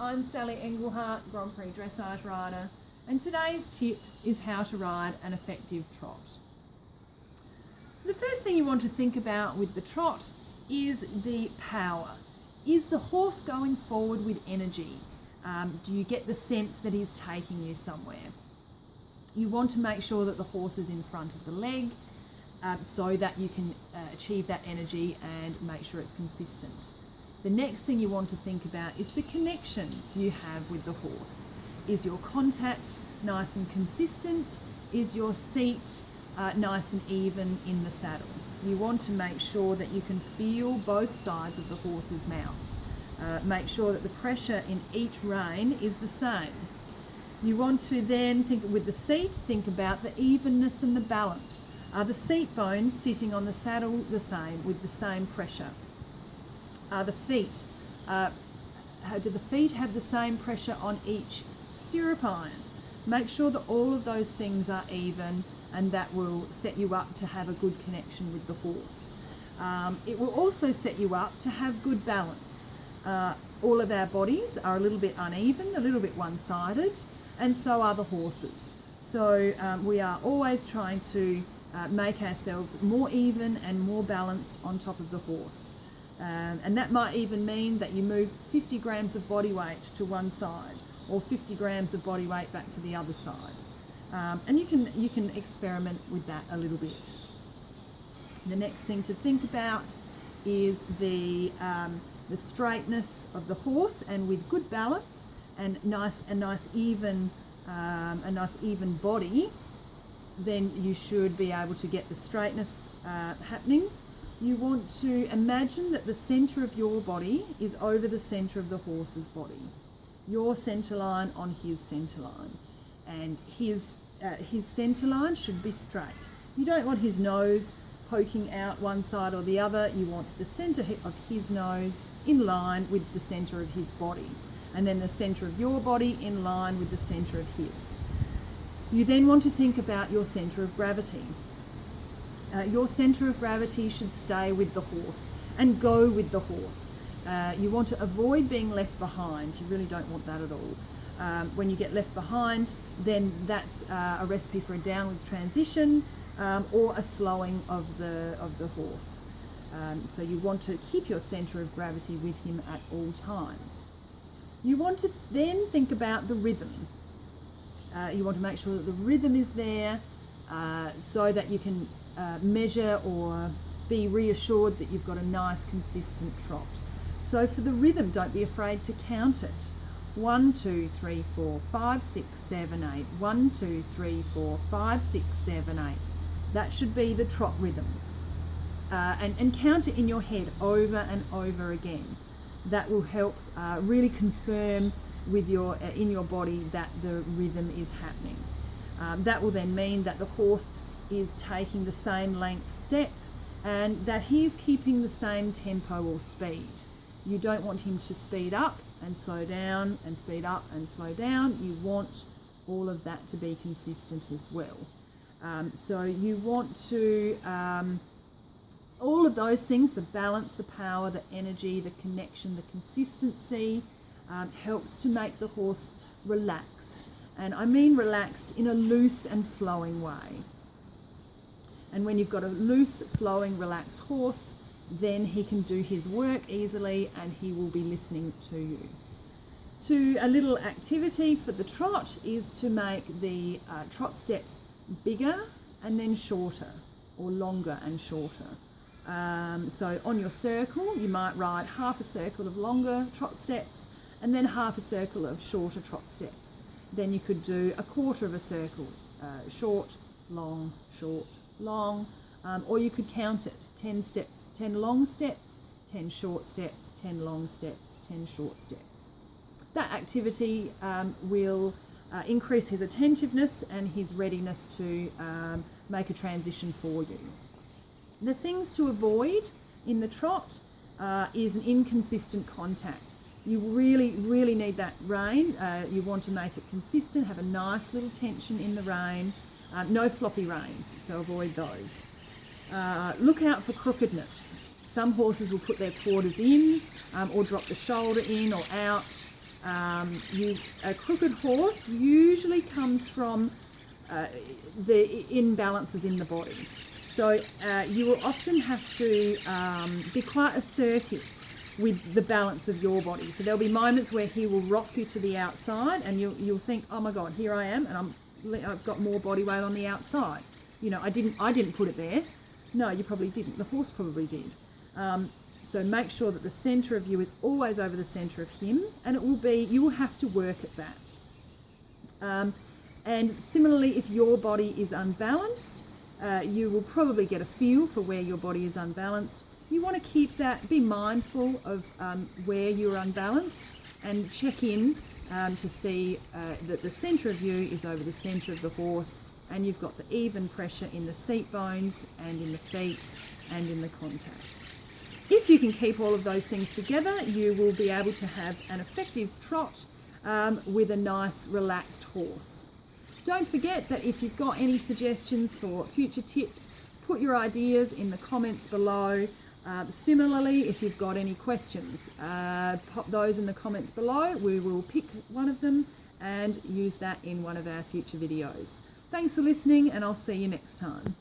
I'm Sally Engelhardt, Grand Prix Dressage rider, and today's tip is how to ride an effective trot. The first thing you want to think about with the trot is the power. Is the horse going forward with energy? Do you get the sense that he's taking you somewhere? You want to make sure that the horse is in front of the leg so that you can achieve that energy and make sure it's consistent. The next thing you want to think about is the connection you have with the horse. Is your contact nice and consistent? Is your seat nice and even in the saddle? You want to make sure that you can feel both sides of the horse's mouth. Make sure that the pressure in each rein is the same. You want to then think with the seat, think about the evenness and the balance. Are the seat bones sitting on the saddle the same with the same pressure? Are the feet, do the feet have the same pressure on each stirrup iron? Make sure that all of those things are even, and that will set you up to have a good connection with the horse. It will also set you up to have good balance. All of our bodies are a little bit uneven, a little bit one-sided, and so are the horses. So we are always trying to make ourselves more even and more balanced on top of the horse. And that might even mean that you move 50 grams of body weight to one side or 50 grams of body weight back to the other side. And you can experiment with that a little bit. The next thing to think about is the straightness of the horse, and with good balance and a nice even body, then you should be able to get the straightness happening. You want to imagine that the centre of your body is over the centre of the horse's body. Your centre line on his centre line. And his centre line should be straight. You don't want his nose poking out one side or the other. You want the centre of his nose in line with the centre of his body. And then the centre of your body in line with the centre of his. You then want to think about your centre of gravity. Your centre of gravity should stay with the horse and go with the horse. You want to avoid being left behind. You really don't want that at all. When you get left behind, then that's a recipe for a downwards transition or a slowing of the horse. So you want to keep your centre of gravity with him at all times. You want to then think about the rhythm. You want to make sure that the rhythm is there so that you can measure or be reassured that you've got a nice consistent trot. So for the rhythm, don't be afraid to count it. 1, 2, 3, 4, 5, 6, 7, 8. 1, 2, 3, 4, 5, 6, 7, 8. That should be the trot rhythm. And count it in your head over and over again. That will help really confirm with in your body that the rhythm is happening. That will then mean that the horse is taking the same length step and that he's keeping the same tempo or speed. You don't want him to speed up and slow down and speed up and slow down. You want all of that to be consistent as well. So you want to, all of those things, the balance, the power, the energy, the connection, the consistency, helps to make the horse relaxed. And I mean relaxed in a loose and flowing way. And when you've got a loose, flowing, relaxed horse, then he can do his work easily and he will be listening to you. A little activity for the trot is to make the trot steps bigger and then shorter, or longer and shorter. So on your circle, you might ride half a circle of longer trot steps and then half a circle of shorter trot steps. Then you could do a quarter of a circle, short, long, or you could count it, 10 steps, 10 long steps, 10 short steps, 10 long steps, 10 short steps. That activity will increase his attentiveness and his readiness to make a transition for you. The things to avoid in the trot is an inconsistent contact. You really need that rein. You want to make it consistent, have a nice little tension in the rein. No floppy reins, so avoid those. Look out for crookedness. Some horses will put their quarters in or drop the shoulder in or out. A crooked horse usually comes from the imbalances in the body. So you will often have to be quite assertive with the balance of your body. So there'll be moments where he will rock you to the outside, and you'll think, oh my God, here I am, and I've got more body weight on the outside. You know, I didn't put it there. No, you probably didn't. The horse probably did. So make sure that the centre of you is always over the centre of him, and you will have to work at that. And similarly, if your body is unbalanced, you will probably get a feel for where your body is unbalanced. You want to keep that, be mindful of where you're unbalanced, and check in to see that the centre of you is over the centre of the horse, and you've got the even pressure in the seat bones and in the feet and in the contact. If you can keep all of those things together, you will be able to have an effective trot with a nice relaxed horse. Don't forget that if you've got any suggestions for future tips, put your ideas in the comments below. Similarly, if you've got any questions, pop those in the comments below. We will pick one of them and use that in one of our future videos. Thanks for listening, and I'll see you next time.